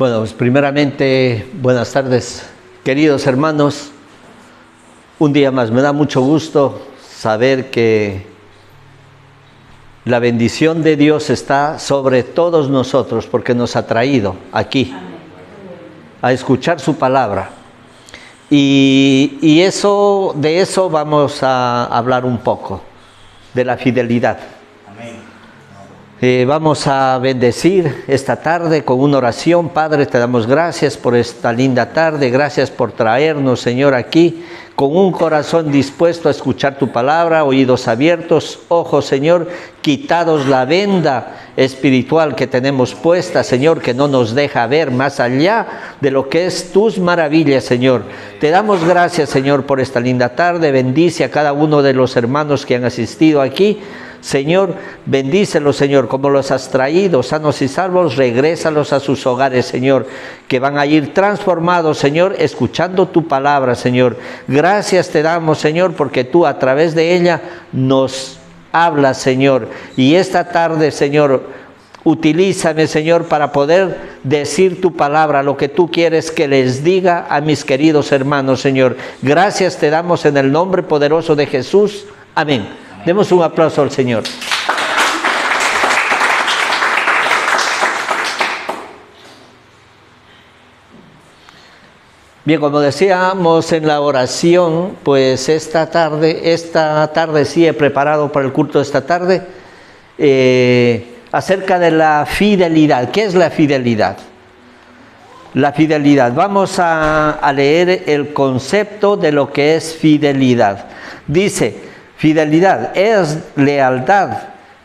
Bueno, pues primeramente, buenas tardes, queridos hermanos. Un día más, me da mucho gusto saber que la bendición de Dios está sobre todos nosotros porque nos ha traído aquí a escuchar su palabra. Y de eso vamos a hablar un poco, de la fidelidad. Vamos a bendecir esta tarde con una oración. Padre, te damos gracias por esta linda tarde, gracias por traernos, Señor, aquí con un corazón dispuesto a escuchar tu palabra, oídos abiertos, ojos, Señor, quitados la venda espiritual que tenemos puesta, Señor, que no nos deja ver más allá de lo que es tus maravillas, Señor. Te damos gracias, Señor, por esta linda tarde. Bendice a cada uno de los hermanos que han asistido aquí. Señor, bendícelos, Señor, como los has traído, sanos y salvos, regrésalos a sus hogares, Señor, que van a ir transformados, Señor, escuchando tu palabra, Señor. Gracias te damos, Señor, porque tú a través de ella nos hablas, Señor. Y esta tarde, Señor, utilízame, Señor, para poder decir tu palabra, lo que tú quieres que les diga a mis queridos hermanos, Señor. Gracias te damos en el nombre poderoso de Jesús. Amén. Demos un aplauso al Señor. Bien, como decíamos en la oración, pues esta tarde sí he preparado para el culto de esta tarde acerca de la fidelidad. ¿Qué es la fidelidad? La fidelidad. Vamos a leer el concepto de lo que es fidelidad. Dice: fidelidad es lealtad,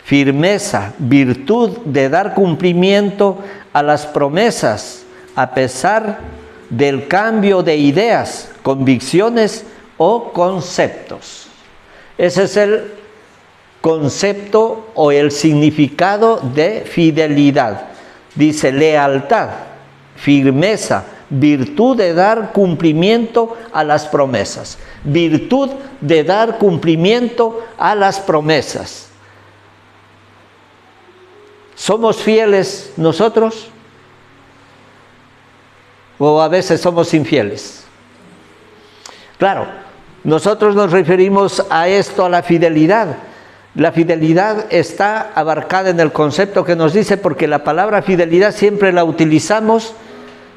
firmeza, virtud de dar cumplimiento a las promesas a pesar del cambio de ideas, convicciones o conceptos. Ese es el concepto o el significado de fidelidad. Dice lealtad, firmeza, virtud de dar cumplimiento a las promesas. Virtud de dar cumplimiento a las promesas. ¿Somos fieles nosotros? ¿O a veces somos infieles? Claro, nosotros nos referimos a esto, a la fidelidad. La fidelidad está abarcada en el concepto que nos dice, porque la palabra fidelidad siempre la utilizamos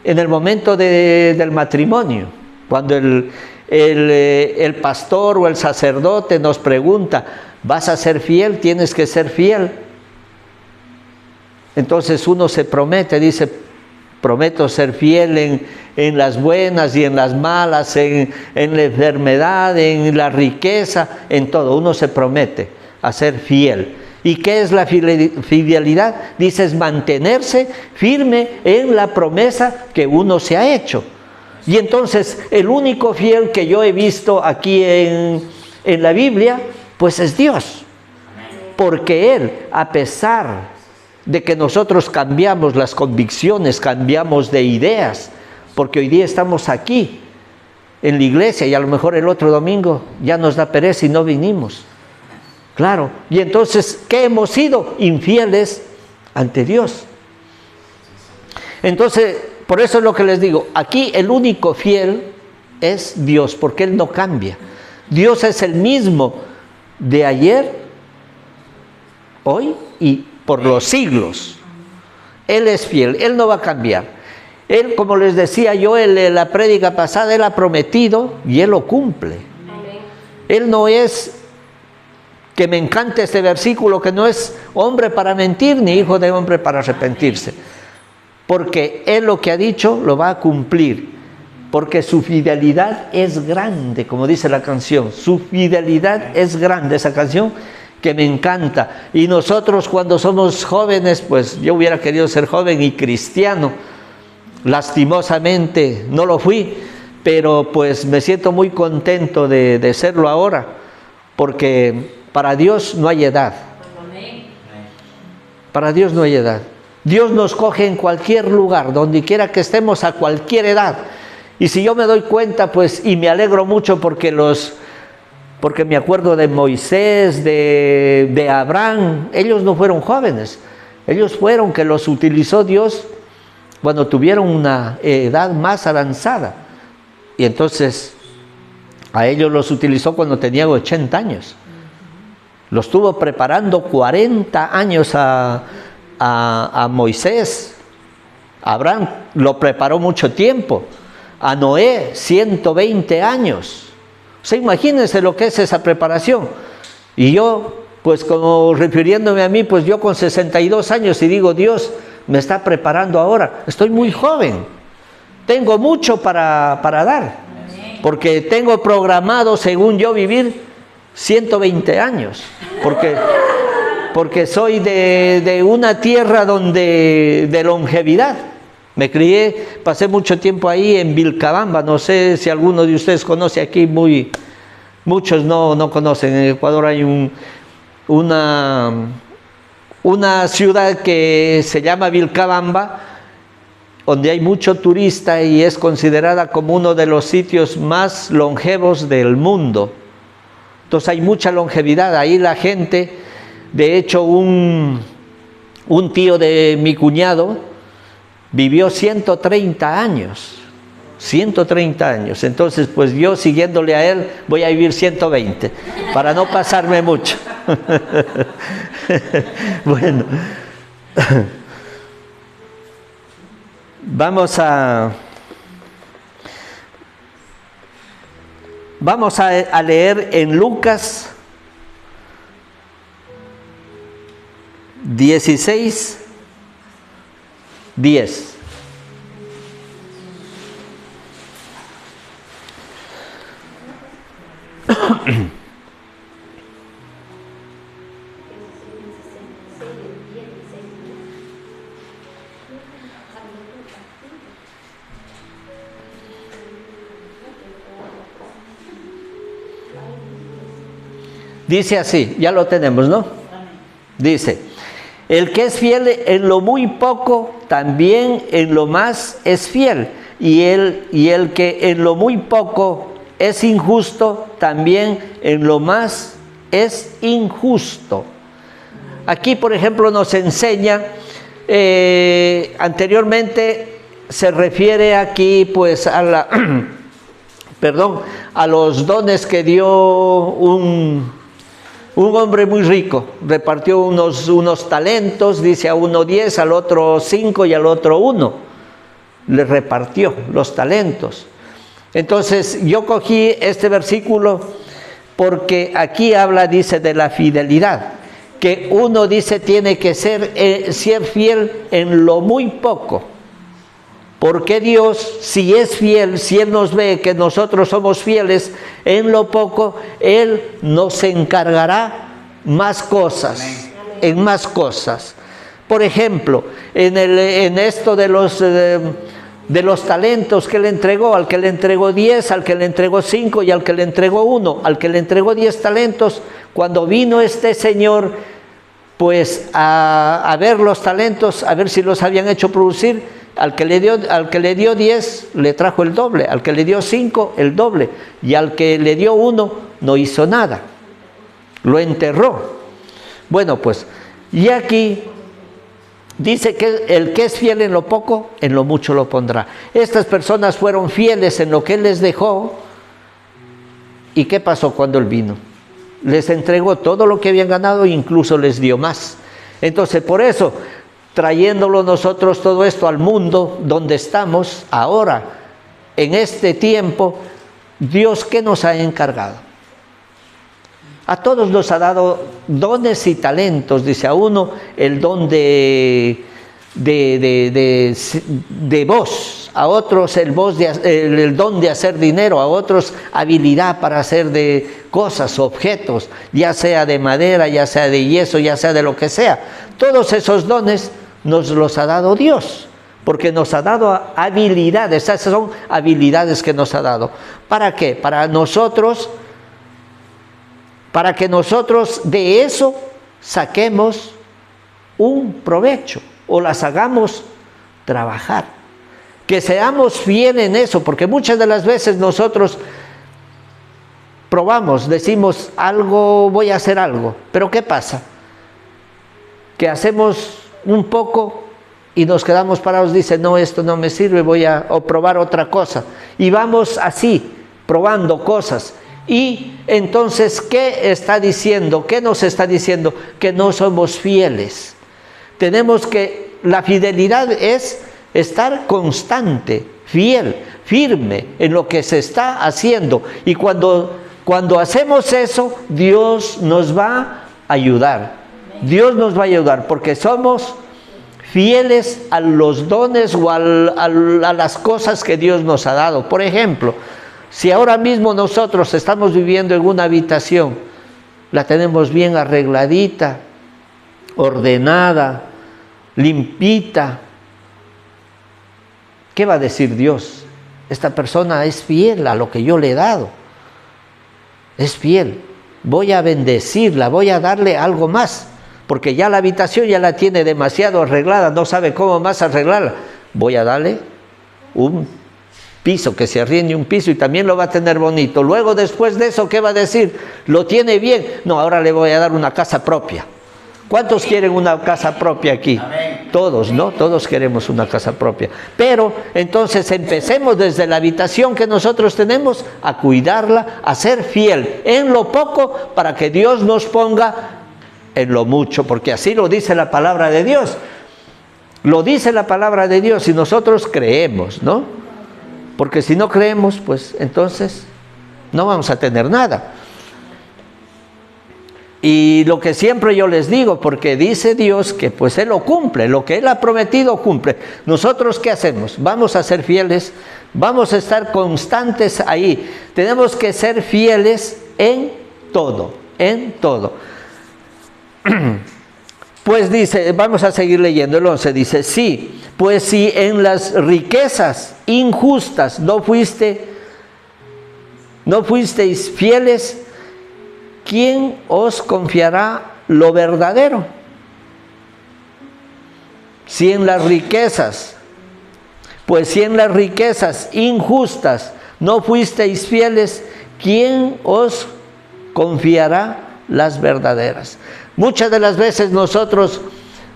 en el momento del matrimonio, cuando el pastor o el sacerdote nos pregunta: ¿vas a ser fiel? Tienes que ser fiel. Entonces uno se promete, dice: prometo ser fiel en las buenas y en las malas, en la enfermedad, en la riqueza, en todo. Uno se promete a ser fiel. ¿Y qué es la fidelidad? Dice, es mantenerse firme en la promesa que uno se ha hecho. Y entonces el único fiel que yo he visto aquí en la Biblia, pues es Dios. Porque Él, a pesar de que nosotros cambiamos las convicciones, cambiamos de ideas, porque hoy día estamos aquí en la iglesia y a lo mejor el otro domingo ya nos da pereza y no vinimos. Claro, y entonces, ¿qué hemos sido? Infieles ante Dios. Entonces, por eso es lo que les digo, aquí el único fiel es Dios, porque Él no cambia. Dios es el mismo de ayer, hoy y por los siglos. Él es fiel, Él no va a cambiar. Él, como les decía yo en la prédica pasada, Él ha prometido y Él lo cumple. Él no es, que me encanta este versículo, que no es hombre para mentir ni hijo de hombre para arrepentirse, porque Él lo que ha dicho lo va a cumplir, porque su fidelidad es grande, como dice la canción. Su fidelidad es grande, esa canción que me encanta. Y nosotros cuando somos jóvenes, pues yo hubiera querido ser joven y cristiano, lastimosamente no lo fui, pero pues me siento muy contento de serlo ahora, porque para Dios no hay edad. Para Dios no hay edad. Dios nos coge en cualquier lugar, donde quiera que estemos, a cualquier edad. Y si yo me doy cuenta, pues, y me alegro mucho porque me acuerdo de Moisés, de Abraham, ellos no fueron jóvenes, ellos fueron que los utilizó Dios cuando tuvieron una edad más avanzada. Y entonces a ellos los utilizó cuando tenían 80 años. Los estuvo preparando 40 años a Moisés. Abraham lo preparó mucho tiempo. A Noé 120 años. O sea, imagínense lo que es esa preparación. Y yo, pues como refiriéndome a mí, pues yo con 62 años y digo, Dios me está preparando ahora. Estoy muy joven. Tengo mucho para dar. Porque tengo programado, según yo, vivir 120 años. Porque soy de una tierra de longevidad. Me crié, pasé mucho tiempo ahí en Vilcabamba. No sé si alguno de ustedes conoce aquí, muchos no conocen. En Ecuador hay una ciudad que se llama Vilcabamba, donde hay mucho turista y es considerada como uno de los sitios más longevos del mundo. Entonces hay mucha longevidad. Ahí la gente, de hecho un tío de mi cuñado, vivió 130 años, 130 años. Entonces, pues yo siguiéndole a él, voy a vivir 120, para no pasarme mucho. Bueno, vamos a leer en Lucas 16, 10. Dice así, ya lo tenemos, ¿no? Dice: el que es fiel en lo muy poco, también en lo más es fiel. Y el que en lo muy poco es injusto, también en lo más es injusto. Aquí, por ejemplo, nos enseña, anteriormente se refiere aquí pues a los dones que dio un hombre muy rico. Repartió unos talentos, dice a uno 10, al otro 5 y al otro 1. Le repartió los talentos. Entonces yo cogí este versículo porque aquí habla, dice, de la fidelidad. Que uno, dice, tiene que ser fiel en lo muy poco. Porque Dios, si es fiel, si Él nos ve que nosotros somos fieles en lo poco, Él nos encargará más cosas, en más cosas. Por ejemplo, en esto de los talentos que le entregó, al que le entregó 10, al que le entregó 5 y al que le entregó 1, al que le entregó 10 talentos, cuando vino este señor, pues a ver los talentos, a ver si los habían hecho producir, al que le dio 10 le trajo el doble, al que le dio 5 el doble, y al que le dio 1 no hizo nada, lo enterró. Bueno, pues, y aquí dice que el que es fiel en lo poco, en lo mucho lo pondrá. Estas personas fueron fieles en lo que Él les dejó. ¿Y qué pasó cuando Él vino? Les entregó todo lo que habían ganado e incluso les dio más. Entonces, por eso, trayéndolo nosotros todo esto al mundo donde estamos ahora, en este tiempo, Dios, ¿qué nos ha encargado? A todos nos ha dado dones y talentos. Dice a uno el don de voz, a otros el don de hacer dinero, a otros habilidad para hacer de cosas, objetos, ya sea de madera, ya sea de yeso, ya sea de lo que sea. Todos esos dones nos los ha dado Dios, porque nos ha dado habilidades. Esas son habilidades que nos ha dado. ¿Para qué? Para que nosotros de eso saquemos un provecho o las hagamos trabajar. Que seamos fieles en eso, porque muchas de las veces nosotros probamos, decimos algo, voy a hacer algo, pero ¿qué pasa? Que hacemos un poco y nos quedamos parados, dice, no, esto no me sirve, voy a probar otra cosa. Y vamos así, probando cosas. Y entonces, ¿qué está diciendo? ¿Qué nos está diciendo? Que no somos fieles. Tenemos que, la fidelidad es estar constante, fiel, firme en lo que se está haciendo. Y cuando hacemos eso, Dios nos va a ayudar. Dios nos va a ayudar porque somos fieles a los dones o a las cosas que Dios nos ha dado. Por ejemplo, si ahora mismo nosotros estamos viviendo en una habitación, la tenemos bien arregladita, ordenada, limpita, ¿qué va a decir Dios? Esta persona es fiel a lo que yo le he dado. Es fiel. Voy a bendecirla, voy a darle algo más. Porque ya la habitación ya la tiene demasiado arreglada, no sabe cómo más arreglarla. Voy a darle un piso, que se arriende un piso y también lo va a tener bonito. Luego, después de eso, ¿qué va a decir? ¿Lo tiene bien? No, ahora le voy a dar una casa propia. ¿Cuántos quieren una casa propia aquí? Amén. Todos, ¿no? Todos queremos una casa propia. Pero entonces empecemos desde la habitación que nosotros tenemos a cuidarla, a ser fiel en lo poco para que Dios nos ponga en lo mucho, porque así lo dice la palabra de Dios. Lo dice la palabra de Dios y nosotros creemos, ¿no? Porque si no creemos, pues entonces no vamos a tener nada. Y lo que siempre yo les digo, porque dice Dios que pues Él lo cumple, lo que Él ha prometido cumple. Nosotros, ¿qué hacemos? Vamos a ser fieles, vamos a estar constantes ahí. Tenemos que ser fieles en todo, en todo. Pues dice, vamos a seguir leyendo, el 11 dice, sí, pues si en las riquezas injustas no fuisteis fieles, ¿quién os confiará lo verdadero? Si en las riquezas, pues si en las riquezas injustas no fuisteis fieles, ¿quién os confiará las verdaderas? Muchas de las veces nosotros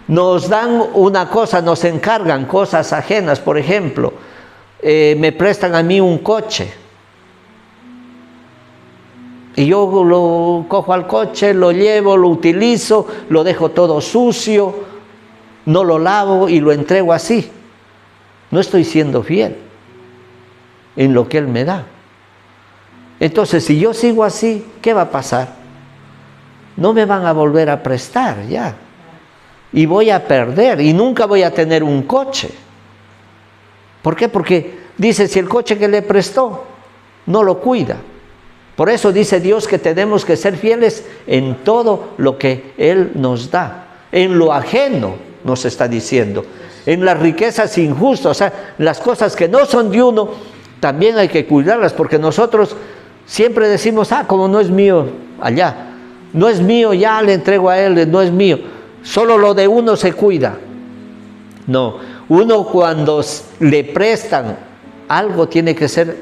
nos dan una cosa, nos encargan cosas ajenas. Por ejemplo, me prestan a mí un coche y yo lo cojo al coche, lo llevo, lo utilizo, lo dejo todo sucio, no lo lavo y lo entrego así. No estoy siendo fiel en lo que Él me da. Entonces, si yo sigo así, ¿qué va a pasar? No me van a volver a prestar ya. Y voy a perder y nunca voy a tener un coche. ¿Por qué? Porque dice, si el coche que le prestó no lo cuida. Por eso dice Dios que tenemos que ser fieles en todo lo que Él nos da. En lo ajeno nos está diciendo. En las riquezas injustas, o sea, las cosas que no son de uno, también hay que cuidarlas. Porque nosotros siempre decimos, como no es mío allá. No es mío, ya le entrego a Él, no es mío. Solo lo de uno se cuida. No, uno cuando le prestan algo tiene que ser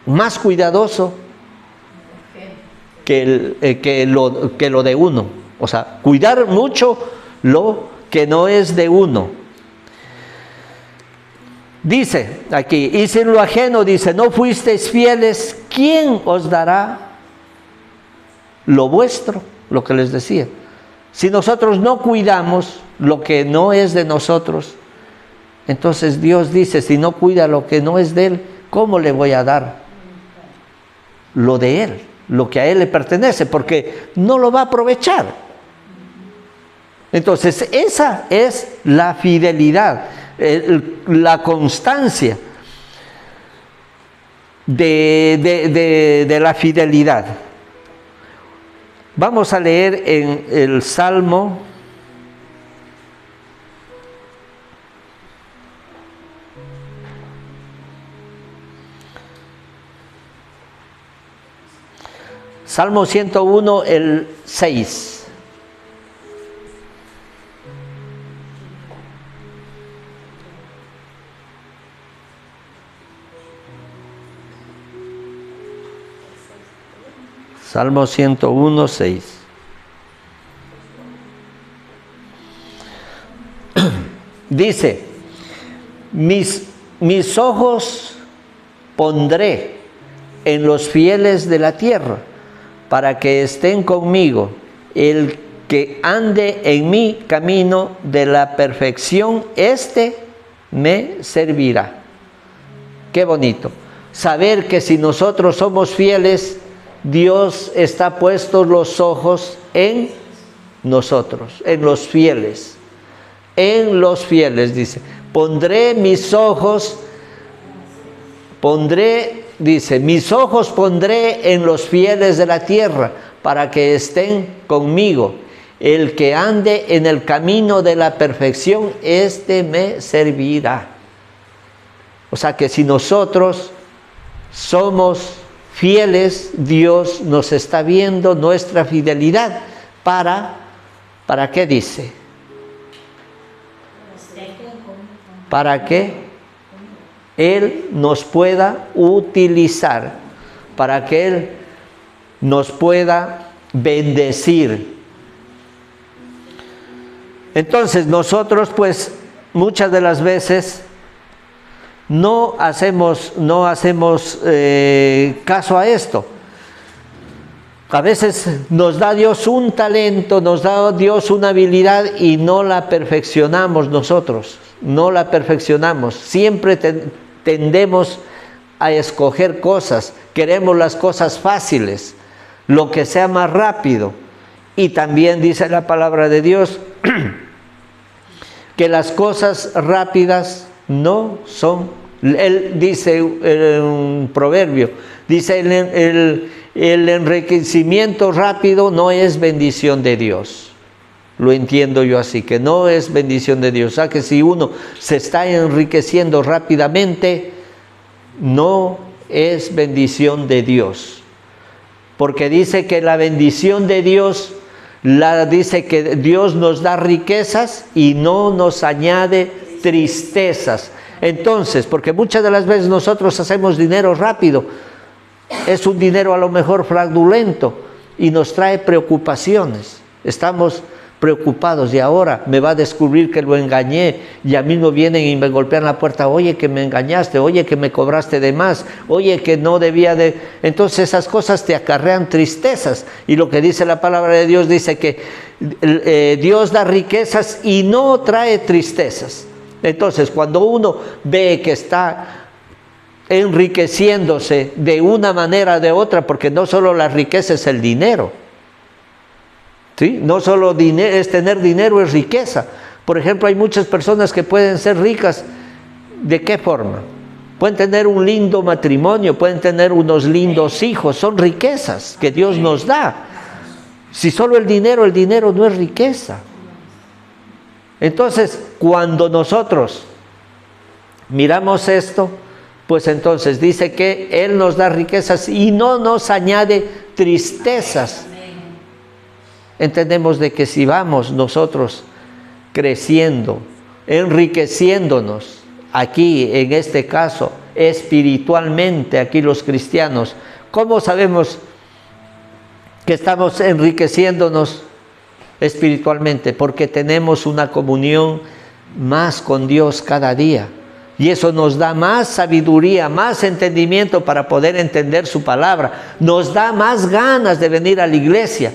más cuidadoso que lo de uno. O sea, cuidar mucho lo que no es de uno. Dice aquí, y si en lo ajeno, dice, no fuisteis fieles, ¿quién os dará lo vuestro? Lo que les decía. Si nosotros no cuidamos lo que no es de nosotros, entonces Dios dice, si no cuida lo que no es de Él, ¿cómo le voy a dar lo de Él? Lo que a Él le pertenece, porque no lo va a aprovechar. Entonces, esa es la fidelidad, la constancia de la fidelidad. Vamos a leer en el Salmo 101, el 6. Salmo 101, 6. Dice, mis ojos pondré en los fieles de la tierra, para que estén conmigo. El que ande en mi camino de la perfección, este me servirá. Qué bonito. Saber que si nosotros somos fieles, Dios está puesto los ojos en nosotros, en los fieles. En los fieles, dice. Mis ojos pondré en los fieles de la tierra, para que estén conmigo. El que ande en el camino de la perfección, este me servirá. O sea que si nosotros somos fieles, Dios nos está viendo nuestra fidelidad. ¿Para qué dice? Para que Él nos pueda utilizar, para que Él nos pueda bendecir. Entonces nosotros pues muchas de las veces no hacemos caso a esto. A veces nos da Dios un talento, nos da Dios una habilidad y no la perfeccionamos nosotros, no la perfeccionamos. Siempre tendemos a escoger cosas, queremos las cosas fáciles, lo que sea más rápido. Y también dice la palabra de Dios que las cosas rápidas no son, él dice en un proverbio, dice el enriquecimiento rápido no es bendición de Dios. Lo entiendo yo así, que no es bendición de Dios. O sea que si uno se está enriqueciendo rápidamente, no es bendición de Dios. Porque dice que la bendición de Dios, dice que Dios nos da riquezas y no nos añade tristezas. Entonces, porque muchas de las veces nosotros hacemos dinero rápido, es un dinero a lo mejor fraudulento y nos trae preocupaciones. Estamos preocupados y ahora me va a descubrir que lo engañé y a mí me vienen y me golpean la puerta, oye que me engañaste, oye que me cobraste de más, oye que no debía de... Entonces esas cosas te acarrean tristezas y lo que dice la palabra de Dios dice que Dios da riquezas y no trae tristezas. Entonces cuando uno ve que está enriqueciéndose de una manera o de otra, porque no solo la riqueza es el dinero, ¿sí? No solo es tener dinero, es riqueza. Por ejemplo, hay muchas personas que pueden ser ricas. ¿De qué forma? Pueden tener un lindo matrimonio, pueden tener unos lindos hijos, son riquezas que Dios nos da. Si solo el dinero no es riqueza. Entonces, cuando nosotros miramos esto, pues entonces dice que Él nos da riquezas y no nos añade tristezas. Entendemos de que si vamos nosotros creciendo, enriqueciéndonos, aquí en este caso espiritualmente, aquí los cristianos, ¿cómo sabemos que estamos enriqueciéndonos espiritualmente? Porque tenemos una comunión más con Dios cada día. Y eso nos da más sabiduría, más entendimiento para poder entender su palabra. Nos da más ganas de venir a la iglesia.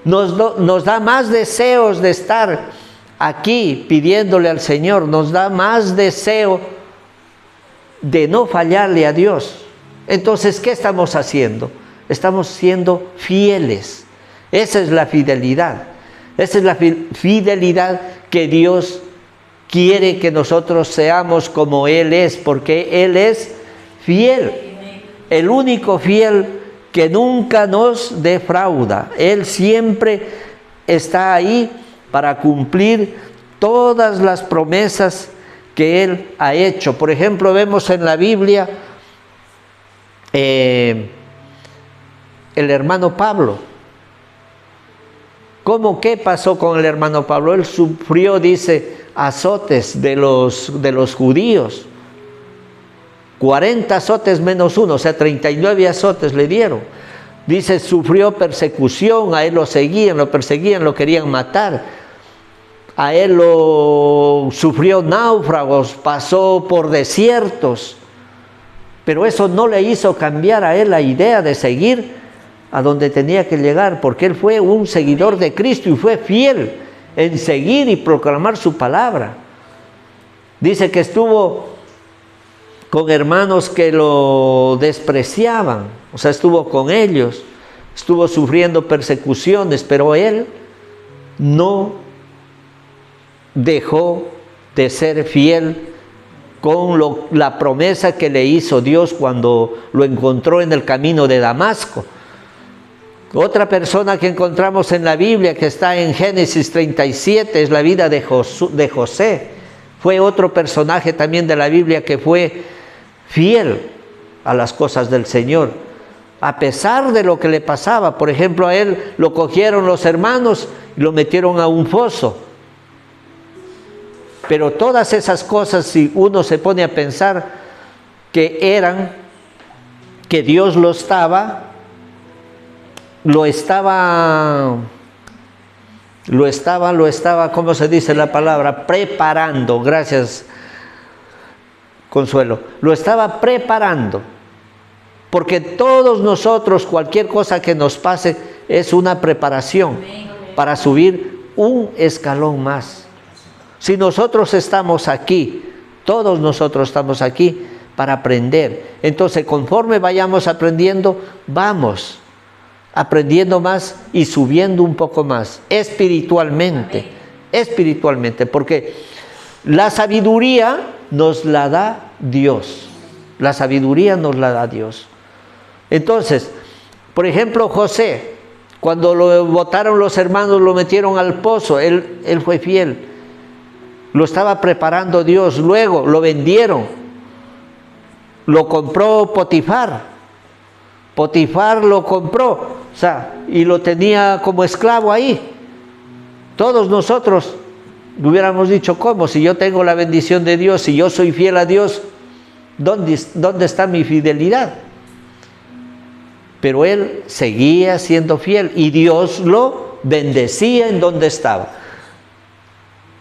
Nos da más deseos de estar aquí pidiéndole al Señor. Nos da más deseo de no fallarle a Dios. Entonces, ¿qué estamos haciendo? Estamos siendo fieles. Esa es la fidelidad. Esa es la fidelidad que Dios quiere que nosotros seamos como Él es, porque Él es fiel. El único fiel que nunca nos defrauda. Él siempre está ahí para cumplir todas las promesas que Él ha hecho. Por ejemplo, vemos en la Biblia el hermano Pablo. ¿Qué pasó con el hermano Pablo? Él sufrió, dice, azotes de los judíos. 40 azotes menos uno, o sea, 39 azotes le dieron. Dice, sufrió persecución, a él lo seguían, lo perseguían, lo querían matar. A él lo sufrió náufragos, pasó por desiertos, pero eso no le hizo cambiar a él la idea de seguir a donde tenía que llegar, porque él fue un seguidor de Cristo y fue fiel en seguir y proclamar su palabra. Dice que estuvo con hermanos que lo despreciaban, o sea, estuvo con ellos, estuvo sufriendo persecuciones, pero él no dejó de ser fiel con la promesa que le hizo Dios cuando lo encontró en el camino de Damasco. Otra persona que encontramos en la Biblia, que está en Génesis 37, es la vida de José. Fue otro personaje también de la Biblia que fue fiel a las cosas del Señor, a pesar de lo que le pasaba. Por ejemplo, a él lo cogieron los hermanos y lo metieron a un foso. Pero todas esas cosas, si uno se pone a pensar, que Dios lo estaba, ¿cómo se dice la palabra? Preparando, gracias Consuelo, lo estaba preparando, porque todos nosotros, cualquier cosa que nos pase, es una preparación para subir un escalón más. Si nosotros estamos aquí, todos nosotros estamos aquí para aprender, entonces conforme vayamos aprendiendo, vamos aprendiendo más y subiendo un poco más, espiritualmente, porque la sabiduría nos la da Dios, la sabiduría nos la da Dios. Entonces, por ejemplo, José, cuando lo botaron los hermanos, lo metieron al pozo, él fue fiel, lo estaba preparando Dios. Luego lo vendieron, lo compró Potifar lo compró, o sea, y lo tenía como esclavo ahí. Todos nosotros hubiéramos dicho, ¿cómo? Si yo tengo la bendición de Dios, si yo soy fiel a Dios, ¿dónde está mi fidelidad? Pero él seguía siendo fiel y Dios lo bendecía en donde estaba.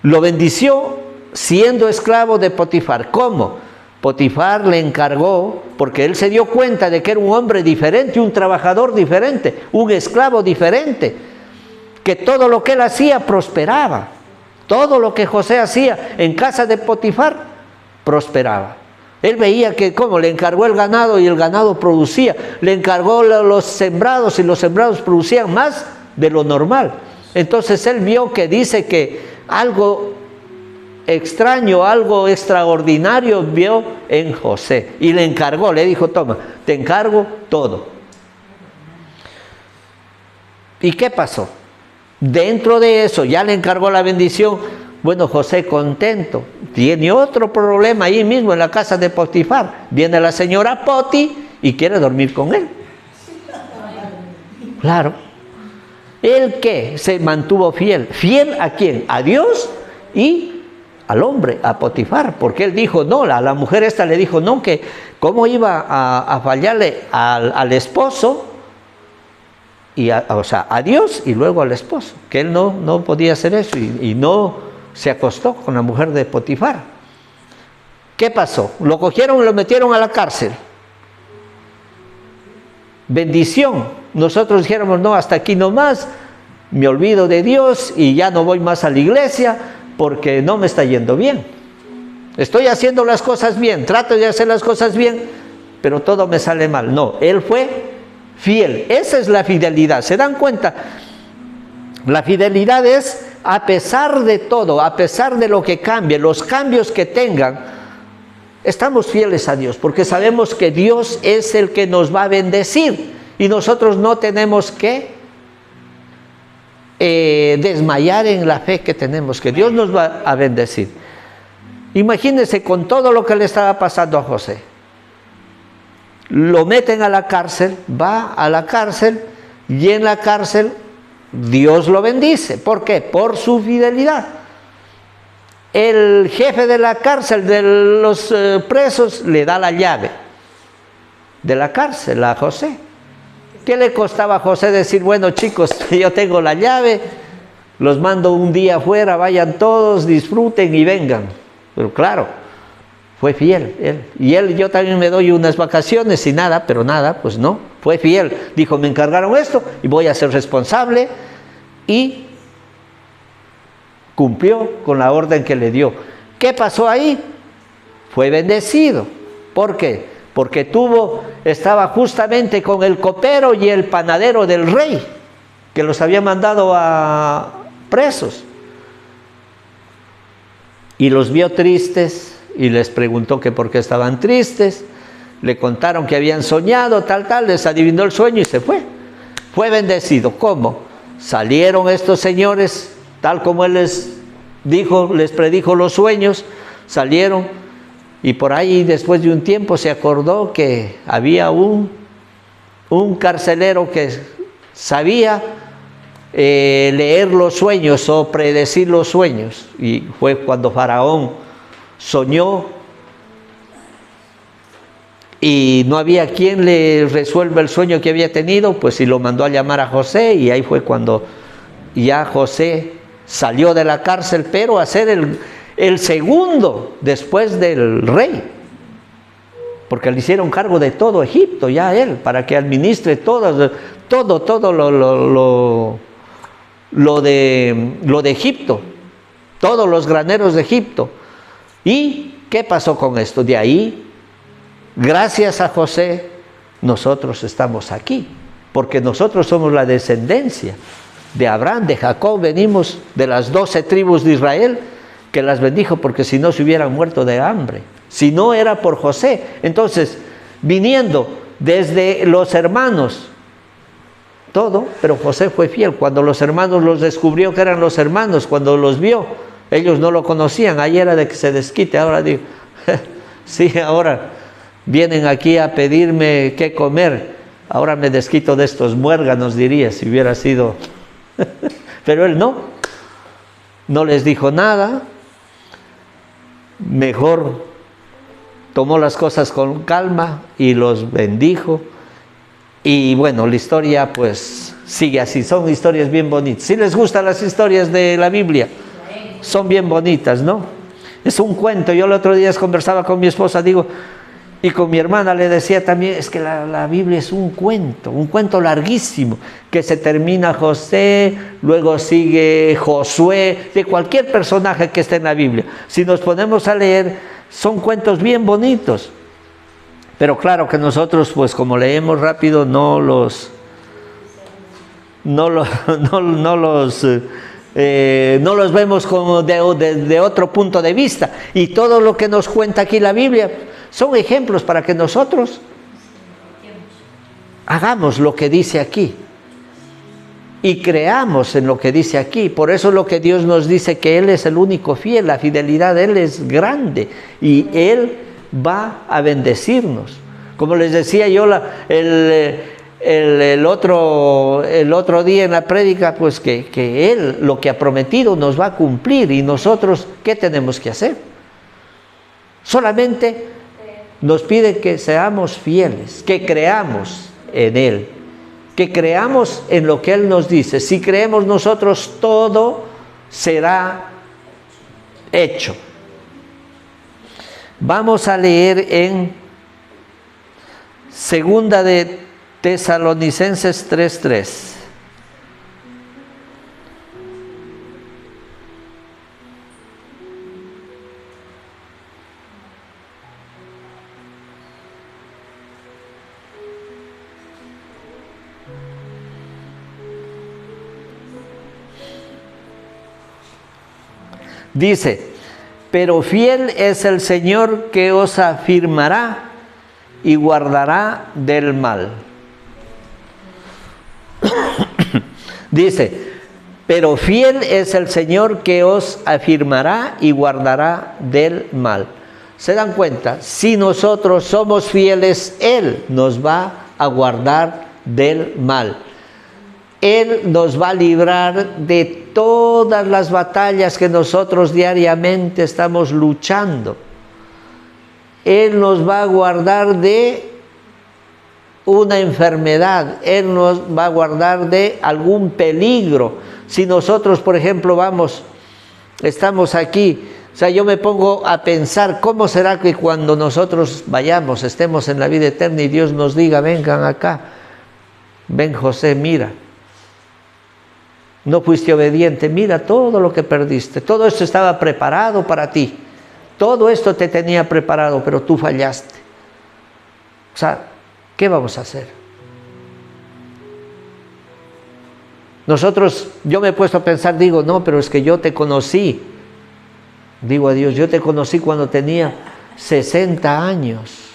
Lo bendició siendo esclavo de Potifar. ¿Cómo? Potifar le encargó, porque él se dio cuenta de que era un hombre diferente, un trabajador diferente, un esclavo diferente, que todo lo que él hacía prosperaba. Todo lo que José hacía en casa de Potifar prosperaba. Él veía que como le encargó el ganado y el ganado producía, le encargó los sembrados y los sembrados producían más de lo normal. Entonces él vio que dice que algo extraño, algo extraordinario vio en José y le encargó, le dijo, toma, te encargo todo. ¿Y qué pasó? Dentro de eso ya le encargó la bendición. Bueno, José contento, tiene otro problema ahí mismo en la casa de Potifar. Viene la señora Poti y quiere dormir con él. Claro. ¿El qué? Se mantuvo fiel. ¿Fiel a quién? A Dios y al hombre, a Potifar, porque él dijo no, a la mujer esta le dijo no, que cómo iba a fallarle al esposo, o sea, a Dios y luego al esposo, que él no podía hacer eso y no se acostó con la mujer de Potifar. ¿Qué pasó? Lo cogieron y lo metieron a la cárcel. Bendición. Nosotros dijéramos, no, hasta aquí nomás, me olvido de Dios y ya no voy más a la iglesia porque no me está yendo bien. Estoy haciendo las cosas bien, trato de hacer las cosas bien, pero todo me sale mal. No, él fue fiel. Esa es la fidelidad. ¿Se dan cuenta? La fidelidad es a pesar de todo, a pesar de lo que cambie, los cambios que tengan, estamos fieles a Dios, porque sabemos que Dios es el que nos va a bendecir y nosotros no tenemos que desmayar en la fe que tenemos, que Dios nos va a bendecir. Imagínense con todo lo que le estaba pasando a José. Lo meten a la cárcel, va a la cárcel y en la cárcel Dios lo bendice. ¿Por qué? Por su fidelidad. El jefe de la cárcel, de los presos, le da la llave de la cárcel a José. ¿Qué le costaba a José decir, bueno chicos, yo tengo la llave, los mando un día afuera, vayan todos, disfruten y vengan. Pero claro, fue fiel él. Y él, yo también me doy unas vacaciones y nada, pero nada, pues no, fue fiel. Dijo, me encargaron esto y voy a ser responsable, y cumplió con la orden que le dio. ¿Qué pasó ahí? Fue bendecido. ¿Por qué? Porque estaba justamente con el copero y el panadero del rey, que los había mandado a presos. Y los vio tristes y les preguntó que por qué estaban tristes. Le contaron que habían soñado, tal, les adivinó el sueño y se fue. Fue bendecido. ¿Cómo? Salieron estos señores, tal como él les predijo los sueños, salieron, y por ahí después de un tiempo se acordó que había un carcelero que sabía leer los sueños o predecir los sueños, y fue cuando Faraón soñó y no había quien le resuelva el sueño que había tenido, pues y lo mandó a llamar a José, y ahí fue cuando ya José salió de la cárcel, pero a ser el segundo después del rey, porque le hicieron cargo de todo Egipto ya él, para que administre todo lo de Egipto, todos los graneros de Egipto. ¿Y qué pasó con esto? De ahí, gracias a José, nosotros estamos aquí, porque nosotros somos la descendencia de Abraham, de Jacob, venimos de las 12 tribus de Israel, que las bendijo, porque si no se hubieran muerto de hambre, si no era por José. Entonces, viniendo desde los hermanos, todo, pero José fue fiel. Cuando los hermanos los descubrió que eran los hermanos, cuando los vio, ellos no lo conocían, ahí era de que se desquite. Ahora digo, sí, ahora vienen aquí a pedirme qué comer, ahora me desquito de estos muérganos, diría, si hubiera sido... Pero él no les dijo nada, mejor tomó las cosas con calma y los bendijo. Y bueno, la historia pues sigue así, son historias bien bonitas. Si les gustan las historias de la Biblia, son bien bonitas, ¿no? Es un cuento. Yo el otro día conversaba con mi esposa, y con mi hermana le decía también, es que la Biblia es un cuento larguísimo, que se termina José, luego sigue Josué, de cualquier personaje que esté en la Biblia. Si nos ponemos a leer, son cuentos bien bonitos. Pero claro que nosotros, pues como leemos rápido, no los vemos como de otro punto de vista. Y todo lo que nos cuenta aquí la Biblia son ejemplos para que nosotros hagamos lo que dice aquí y creamos en lo que dice aquí. Por eso lo que Dios nos dice, que Él es el único fiel, la fidelidad de Él es grande y Él va a bendecirnos. Como les decía yo el otro día en la prédica, pues que Él lo que ha prometido nos va a cumplir. Y nosotros, ¿qué tenemos que hacer? Solamente nos pide que seamos fieles, que creamos en Él, que creamos en lo que Él nos dice. Si creemos nosotros, todo será hecho. Vamos a leer en Segunda de Tesalonicenses 3:3. Dice, pero fiel es el Señor que os afirmará y guardará del mal. Dice, pero fiel es el Señor que os afirmará y guardará del mal. ¿Se dan cuenta? Si nosotros somos fieles, Él nos va a guardar del mal. Él nos va a librar de todas las batallas que nosotros diariamente estamos luchando. Él nos va a guardar de una enfermedad, Él nos va a guardar de algún peligro. Si nosotros, por ejemplo, estamos aquí, o sea, yo me pongo a pensar cómo será que cuando nosotros vayamos, estemos en la vida eterna y Dios nos diga, vengan acá, ven José, mira, no fuiste obediente, mira todo lo que perdiste, todo esto estaba preparado para ti, todo esto te tenía preparado, pero tú fallaste. O sea, ¿qué vamos a hacer? Yo me he puesto a pensar, digo, no, pero es que yo te conocí. Digo a Dios, yo te conocí cuando tenía 60 años.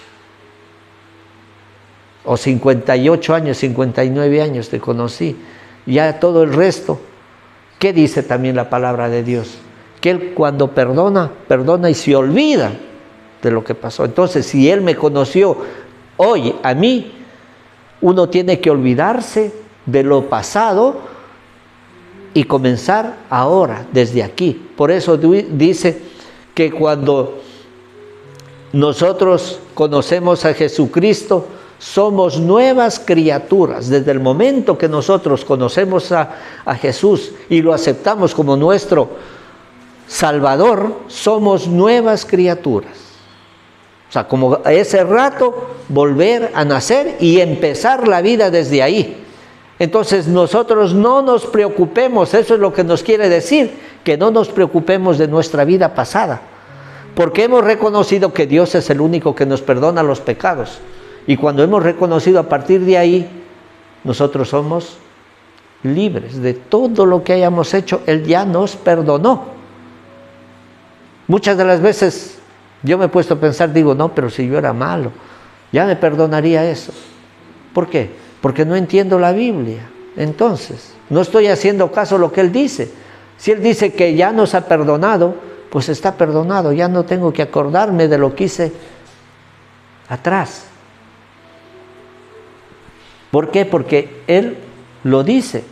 O 58 años, 59 años te conocí. Ya todo el resto. ¿Qué dice también la palabra de Dios? Que Él cuando perdona, perdona y se olvida de lo que pasó. Entonces, si Él me conoció hoy a mí, uno tiene que olvidarse de lo pasado y comenzar ahora, desde aquí. Por eso dice que cuando nosotros conocemos a Jesucristo, somos nuevas criaturas. Desde el momento que nosotros conocemos a Jesús y lo aceptamos como nuestro Salvador, somos nuevas criaturas. O sea, como a ese rato volver a nacer y empezar la vida desde ahí. Entonces nosotros no nos preocupemos, eso es lo que nos quiere decir, que no nos preocupemos de nuestra vida pasada, porque hemos reconocido que Dios es el único que nos perdona los pecados. Y cuando hemos reconocido, a partir de ahí, nosotros somos libres de todo lo que hayamos hecho. Él ya nos perdonó. Muchas de las veces yo me he puesto a pensar, digo, no, pero si yo era malo, ya me perdonaría eso. ¿Por qué? Porque no entiendo la Biblia. Entonces, no estoy haciendo caso a lo que Él dice. Si Él dice que ya nos ha perdonado, pues está perdonado. Ya no tengo que acordarme de lo que hice atrás. ¿Por qué? Porque Él lo dice.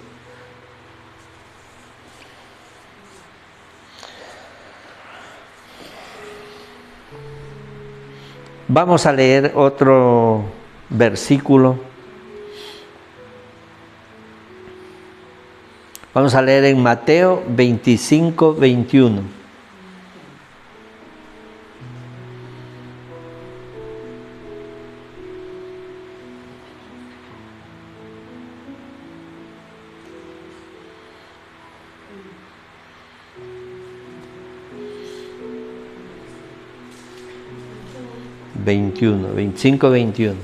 Vamos a leer otro versículo. Vamos a leer en Mateo 25, 21. ...25, 21.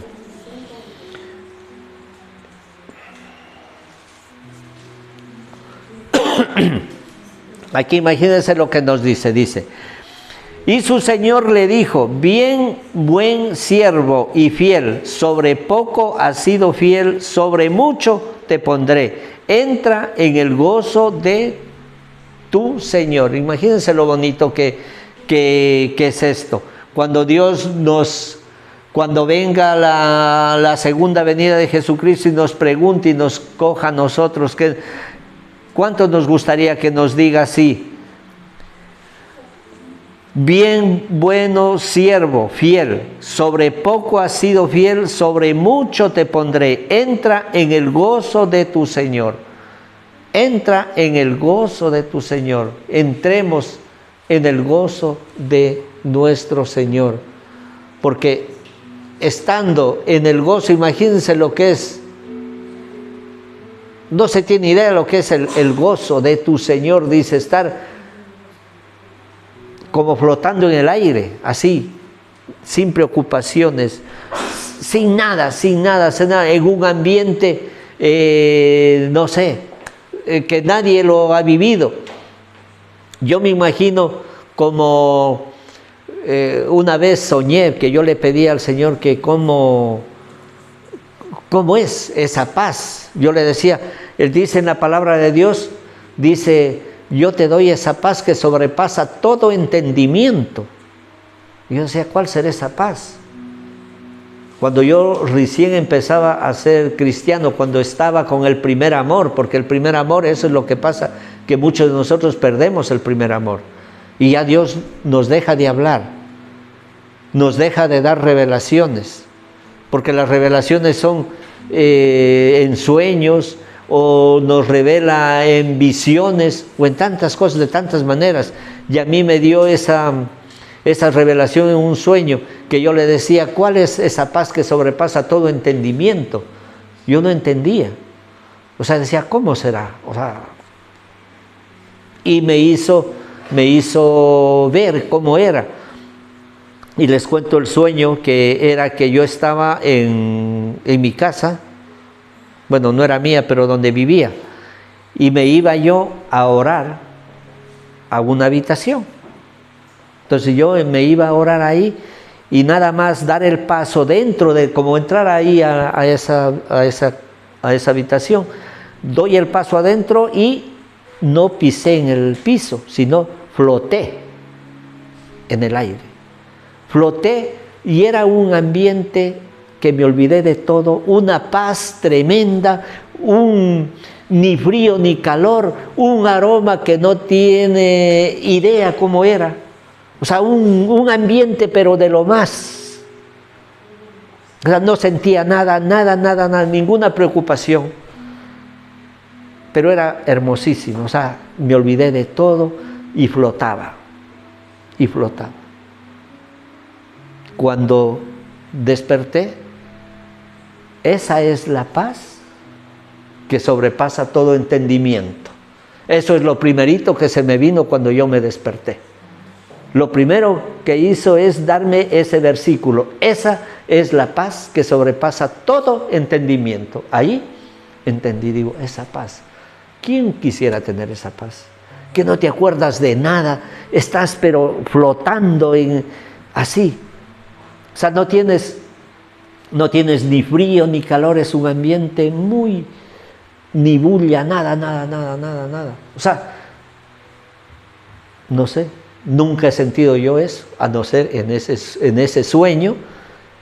Aquí imagínense lo que nos dice, y su Señor le dijo, bien, buen siervo y fiel, sobre poco has sido fiel, sobre mucho te pondré, entra en el gozo de tu Señor. Imagínense lo bonito que es esto, cuando cuando venga la segunda venida de Jesucristo y nos pregunte y nos coja a nosotros, ¿cuánto nos gustaría que nos diga así? Bien, bueno siervo, fiel, sobre poco has sido fiel, sobre mucho te pondré, entra en el gozo de tu Señor. Entra en el gozo de tu Señor. Entremos en el gozo de nuestro Señor. Porque estando en el gozo, imagínense lo que es. No se tiene idea de lo que es el gozo de tu Señor, dice, estar como flotando en el aire, así, sin preocupaciones, sin nada, en un ambiente, no sé, que nadie lo ha vivido. Yo me imagino como una vez soñé que yo le pedí al Señor que ¿cómo es esa paz? Yo le decía, Él dice en la palabra de Dios, dice, yo te doy esa paz que sobrepasa todo entendimiento. Y yo decía, ¿cuál será esa paz? Cuando yo recién empezaba a ser cristiano, cuando estaba con el primer amor, porque el primer amor, eso es lo que pasa, que muchos de nosotros perdemos el primer amor. Y ya Dios nos deja de hablar, nos deja de dar revelaciones, porque las revelaciones son en sueños o nos revela en visiones, o en tantas cosas, de tantas maneras. Y a mí me dio esa revelación en un sueño, que yo le decía, ¿cuál es esa paz que sobrepasa todo entendimiento? Yo no entendía. O sea, decía, ¿cómo será? O sea, y me hizo ver cómo era. Y les cuento el sueño, que era que yo estaba en mi casa, bueno, no era mía, pero donde vivía, y me iba yo a orar a una habitación. Entonces yo me iba a orar ahí, y nada más dar el paso dentro de, como entrar ahí a esa habitación, doy el paso adentro y no pisé en el piso, sino floté en el aire. Floté, y era un ambiente que me olvidé de todo, una paz tremenda, ni frío ni calor, un aroma que no tiene idea cómo era. O sea, un ambiente pero de lo más. O sea, no sentía nada, ninguna preocupación. Pero era hermosísimo, o sea, me olvidé de todo y flotaba. Cuando desperté, esa es la paz que sobrepasa todo entendimiento. Eso es lo primerito que se me vino cuando yo me desperté. Lo primero que hizo es darme ese versículo. Esa es la paz que sobrepasa todo entendimiento. Ahí entendí, digo, esa paz. ¿Quién quisiera tener esa paz? Que no te acuerdas de nada, estás pero flotando así. O sea, no tienes ni frío ni calor, es un ambiente ni bulla, nada. O sea, no sé, nunca he sentido yo eso, a no ser en ese sueño,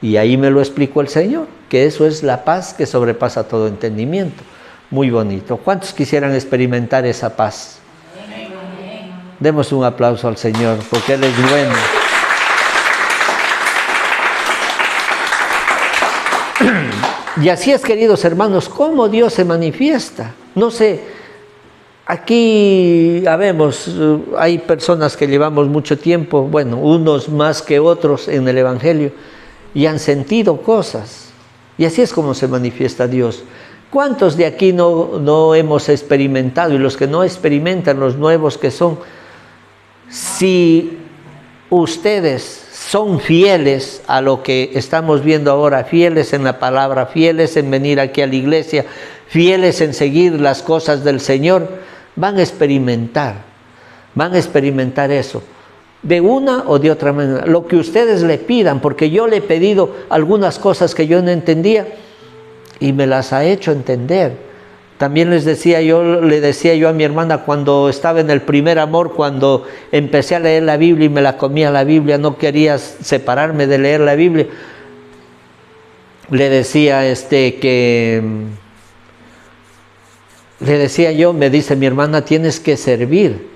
y ahí me lo explicó el Señor, que eso es la paz que sobrepasa todo entendimiento. Muy bonito. ¿Cuántos quisieran experimentar esa paz? Demos un aplauso al Señor, porque Él es bueno. Y así es, queridos hermanos, cómo Dios se manifiesta. No sé, aquí hay personas que llevamos mucho tiempo, bueno, unos más que otros en el Evangelio, y han sentido cosas. Y así es como se manifiesta Dios. ¿Cuántos de aquí no hemos experimentado? Y los que no experimentan, los nuevos que son, si ustedes son fieles a lo que estamos viendo ahora, fieles en la palabra, fieles en venir aquí a la iglesia, fieles en seguir las cosas del Señor, van a experimentar eso, de una o de otra manera, lo que ustedes le pidan, porque yo le he pedido algunas cosas que yo no entendía y me las ha hecho entender. También le decía yo a mi hermana cuando estaba en el primer amor, cuando empecé a leer la Biblia y me la comía la Biblia, no quería separarme de leer la Biblia. Le decía yo, me dice mi hermana, tienes que servir,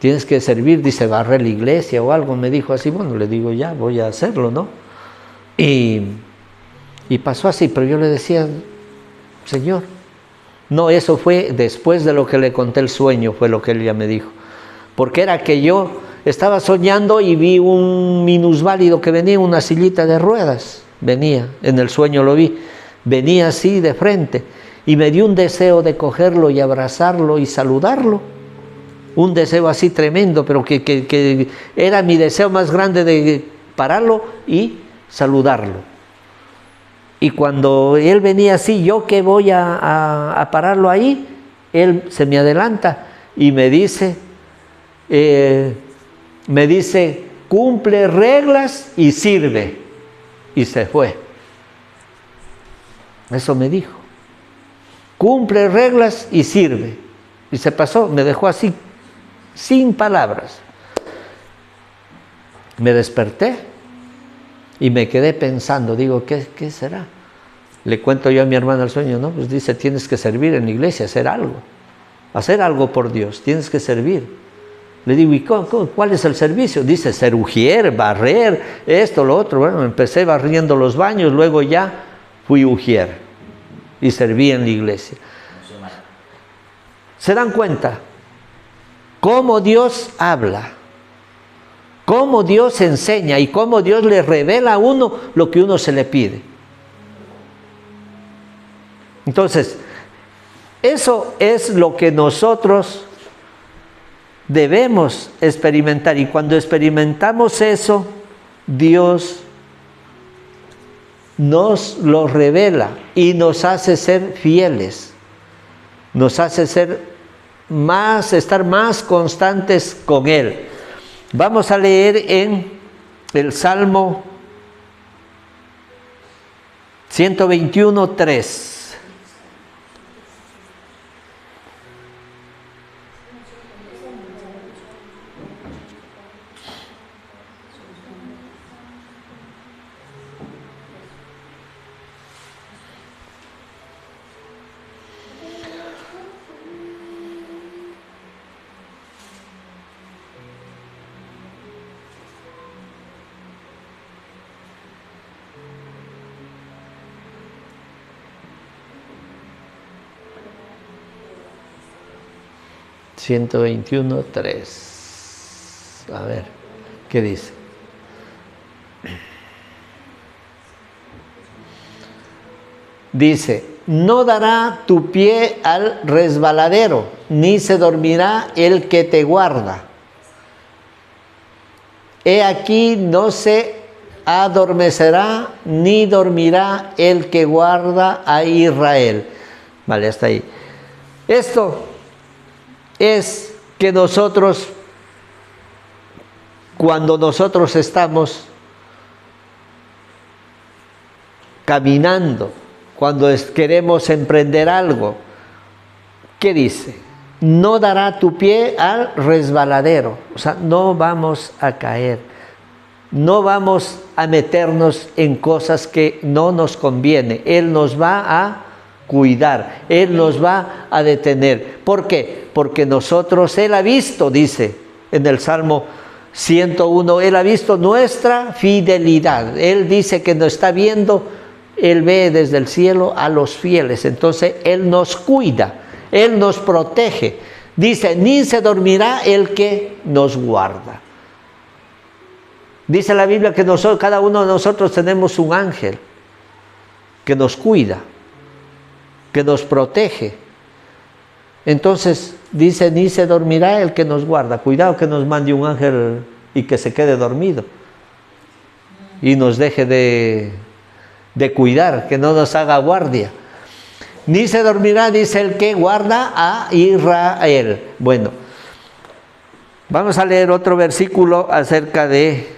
dice, barrer la iglesia o algo, me dijo así. Bueno, le digo, ya, voy a hacerlo, ¿no? Y pasó así, pero yo le decía, Señor, no, eso fue después de lo que le conté el sueño, fue lo que él ya me dijo, porque era que yo estaba soñando y vi un minusválido que venía en una sillita de ruedas, venía, en el sueño lo vi, venía así de frente, y me dio un deseo de cogerlo y abrazarlo y saludarlo, un deseo así tremendo, pero que era mi deseo más grande, de pararlo y saludarlo. Y cuando él venía así, yo que voy a pararlo ahí, él se me adelanta y me dice, cumple reglas y sirve. Y se fue. Eso me dijo. Cumple reglas y sirve. Y se pasó, me dejó así, sin palabras. Me desperté y me quedé pensando, digo, ¿qué será? Le cuento yo a mi hermana el sueño, ¿no? Pues dice, tienes que servir en la iglesia, hacer algo por Dios, tienes que servir. Le digo, ¿y cuál es el servicio? Dice, ser ujier, barrer, esto, lo otro. Bueno, empecé barriendo los baños, luego ya fui ujier. y servía en la iglesia. ¿Se dan cuenta? Cómo Dios habla, cómo Dios enseña y cómo Dios le revela a uno lo que uno se le pide. Entonces, eso es lo que nosotros debemos experimentar, y cuando experimentamos eso, Dios nos lo revela y nos hace ser fieles, nos hace estar más constantes con Él. Vamos a leer en el Salmo 121:3. (121:3). A ver, ¿qué dice? Dice: no dará tu pie al resbaladero, ni se dormirá el que te guarda. He aquí, no se adormecerá, ni dormirá el que guarda a Israel. Vale, hasta ahí. Esto es que nosotros, cuando nosotros estamos caminando, cuando queremos emprender algo, ¿qué dice? No dará tu pie al resbaladero. O sea, no vamos a caer, no vamos a meternos en cosas que no nos conviene. Él nos va a cuidar, Él nos va a detener. ¿Por qué? Porque Él ha visto, dice en el Salmo 101, Él ha visto nuestra fidelidad. Él dice que nos está viendo, Él ve desde el cielo a los fieles. Entonces Él nos cuida, Él nos protege. Dice: ni se dormirá el que nos guarda. Dice la Biblia que cada uno de nosotros tenemos un ángel que nos cuida, que nos protege. Entonces dice: ni se dormirá el que nos guarda. Cuidado que nos mande un ángel y que se quede dormido y nos deje de cuidar, que no nos haga guardia. Ni se dormirá, dice, el que guarda a Israel. Bueno, vamos a leer otro versículo acerca de...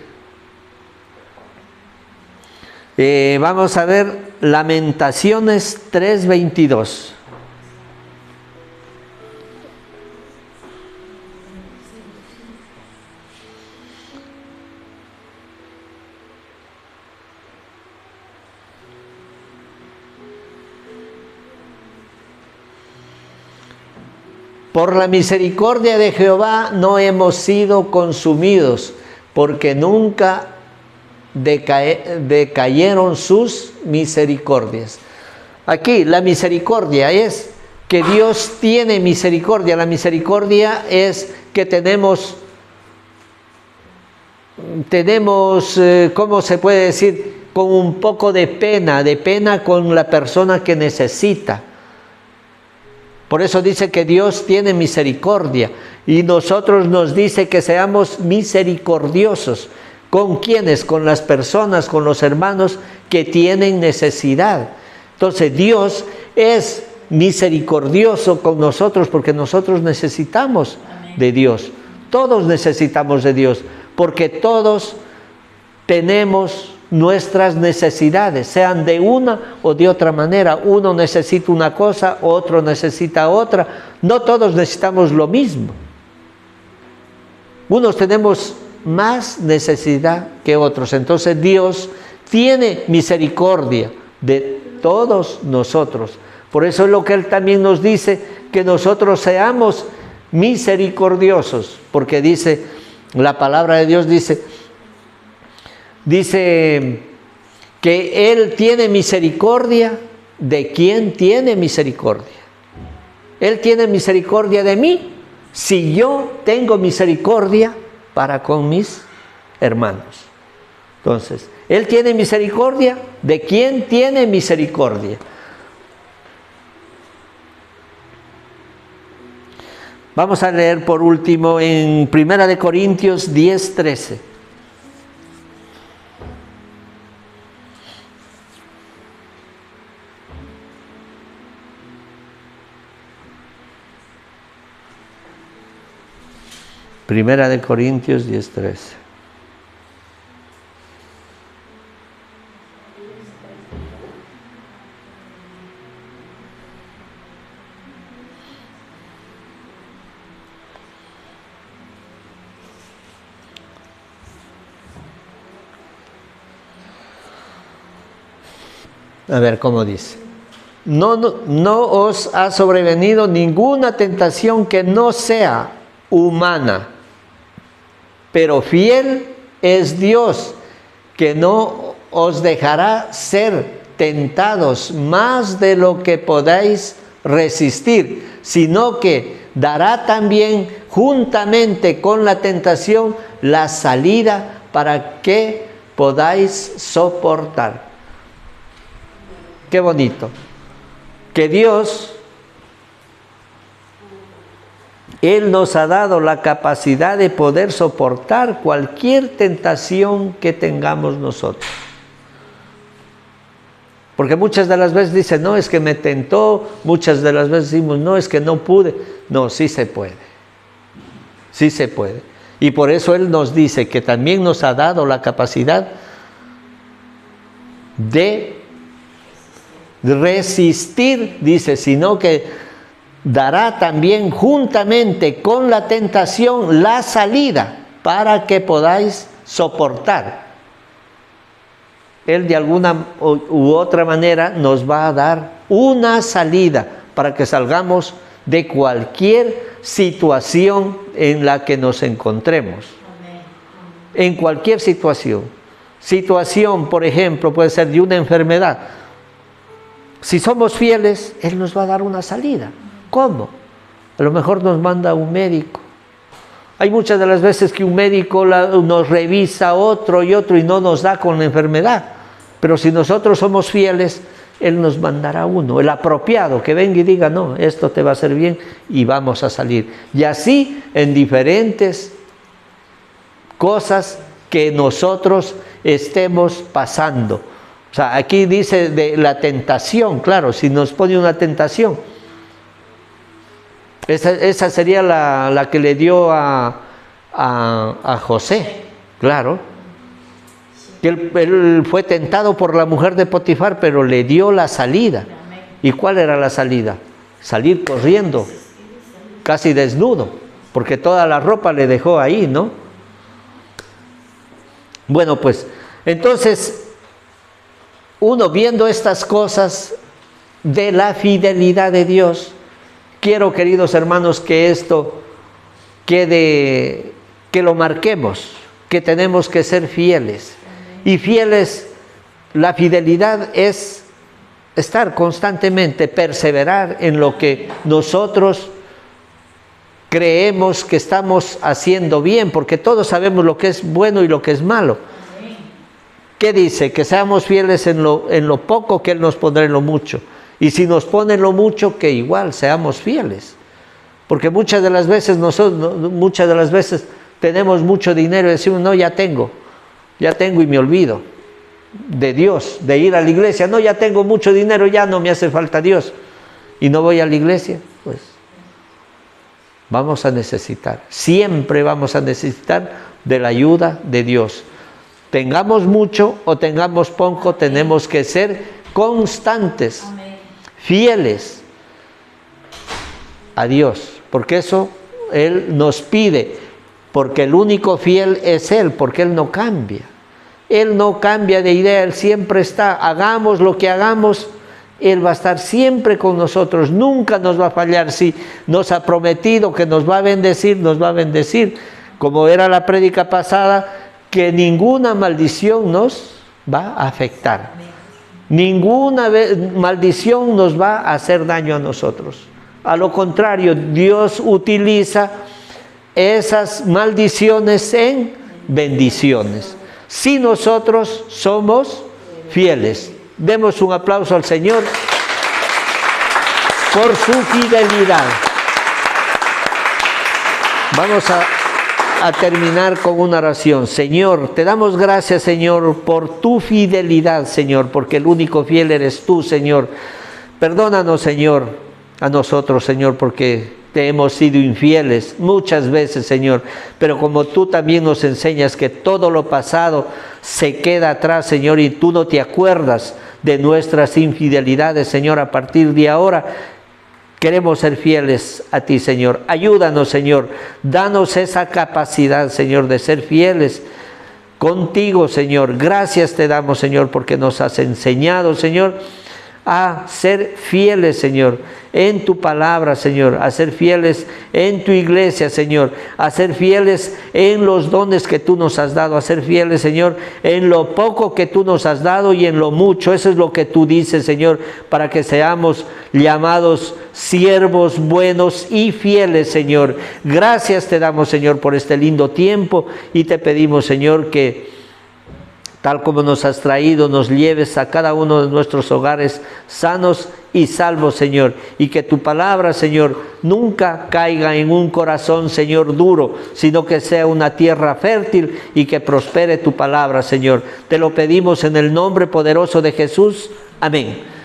vamos a ver Lamentaciones 3:22. Por la misericordia de Jehová no hemos sido consumidos, porque nunca decayeron sus misericordias. Aquí la misericordia es que Dios tiene misericordia. La misericordia es que tenemos, ¿cómo se puede decir? Con un poco de pena con la persona que necesita. Por eso dice que Dios tiene misericordia, y nosotros nos dice que seamos misericordiosos. ¿Con quiénes? Con las personas, con los hermanos que tienen necesidad. Entonces Dios es misericordioso con nosotros porque nosotros necesitamos de Dios. Todos necesitamos de Dios porque todos tenemos nuestras necesidades, sean de una o de otra manera. Uno necesita una cosa, otro necesita otra. No todos necesitamos lo mismo. Unos tenemos más necesidad que otros. Entonces Dios tiene misericordia de todos nosotros. Por eso es lo que Él también nos dice, que nosotros seamos misericordiosos, porque dice, la palabra de Dios dice que Él tiene misericordia ¿de quién tiene misericordia? Él tiene misericordia de mí si yo tengo misericordia para con mis hermanos. Entonces, Él tiene misericordia, ¿de quién tiene misericordia? Vamos a leer por último en 1 Corintios 10:13. Primera de Corintios 10:13. A ver cómo dice. No os ha sobrevenido ninguna tentación que no sea humana, pero fiel es Dios, que no os dejará ser tentados más de lo que podáis resistir, sino que dará también juntamente con la tentación la salida para que podáis soportar. Qué bonito. Que Dios, Él nos ha dado la capacidad de poder soportar cualquier tentación que tengamos nosotros. Porque muchas de las veces dicen, no, es que me tentó. Muchas de las veces decimos, no, es que no pude. No, sí se puede. Sí se puede. Y por eso Él nos dice que también nos ha dado la capacidad de resistir, dice, sino que dará también juntamente con la tentación la salida para que podáis soportar. Él de alguna u otra manera nos va a dar una salida para que salgamos de cualquier situación en la que nos encontremos. En cualquier situación. Situación, por ejemplo, puede ser de una enfermedad. Si somos fieles, Él nos va a dar una salida. ¿Cómo? A lo mejor nos manda un médico. Hay muchas de las veces que un médico nos revisa otro y no nos da con la enfermedad. Pero si nosotros somos fieles, Él nos mandará uno, el apropiado, que venga y diga, no, esto te va a hacer bien y vamos a salir. Y así en diferentes cosas que nosotros estemos pasando. O sea, aquí dice de la tentación, claro, si nos pone una tentación. Esa sería la que le dio a José, claro. Él fue tentado por la mujer de Potifar, pero le dio la salida. ¿Y cuál era la salida? Salir corriendo, casi desnudo, porque toda la ropa le dejó ahí, ¿no? Bueno, pues, entonces, uno viendo estas cosas de la fidelidad de Dios, quiero, queridos hermanos, que esto quede, que lo marquemos, que tenemos que ser fieles. Y fieles, la fidelidad es estar constantemente, perseverar en lo que nosotros creemos que estamos haciendo bien, porque todos sabemos lo que es bueno y lo que es malo. ¿Qué dice? Que seamos fieles en lo poco, que Él nos pondrá en lo mucho. Y si nos pone en lo mucho, que igual seamos fieles. Porque muchas de las veces tenemos mucho dinero y decimos, no, ya tengo y me olvido de Dios, de ir a la iglesia. No, ya tengo mucho dinero, ya no me hace falta Dios. Y no voy a la iglesia, pues vamos a necesitar, siempre vamos a necesitar de la ayuda de Dios. Tengamos mucho o tengamos poco, tenemos que ser constantes, fieles a Dios, porque eso Él nos pide, porque el único fiel es Él, porque Él no cambia. Él no cambia de idea, Él siempre está, hagamos lo que hagamos, Él va a estar siempre con nosotros, nunca nos va a fallar. Si nos ha prometido que nos va a bendecir, nos va a bendecir. Como era la prédica pasada, que ninguna maldición nos va a afectar. Ninguna maldición nos va a hacer daño a nosotros. A lo contrario, Dios utiliza esas maldiciones en bendiciones. Si nosotros somos fieles. Demos un aplauso al Señor por su fidelidad. Vamos a terminar con una oración. Señor, te damos gracias, Señor, por tu fidelidad, Señor, porque el único fiel eres tú, Señor. Perdónanos, Señor, a nosotros, Señor, porque te hemos sido infieles muchas veces, Señor, pero como tú también nos enseñas que todo lo pasado se queda atrás, Señor, y tú no te acuerdas de nuestras infidelidades, Señor, a partir de ahora queremos ser fieles a ti, Señor. Ayúdanos, Señor, danos esa capacidad, Señor, de ser fieles contigo, Señor. Gracias te damos, Señor, porque nos has enseñado, Señor, a ser fieles, Señor, en tu palabra, Señor, a ser fieles en tu iglesia, Señor, a ser fieles en los dones que tú nos has dado, a ser fieles, Señor, en lo poco que tú nos has dado y en lo mucho. Eso es lo que tú dices, Señor, para que seamos llamados siervos buenos y fieles, Señor. Gracias te damos, Señor, por este lindo tiempo y te pedimos, Señor, que tal como nos has traído, nos lleves a cada uno de nuestros hogares sanos y salvos, Señor. Y que tu palabra, Señor, nunca caiga en un corazón, Señor, duro, sino que sea una tierra fértil y que prospere tu palabra, Señor. Te lo pedimos en el nombre poderoso de Jesús. Amén.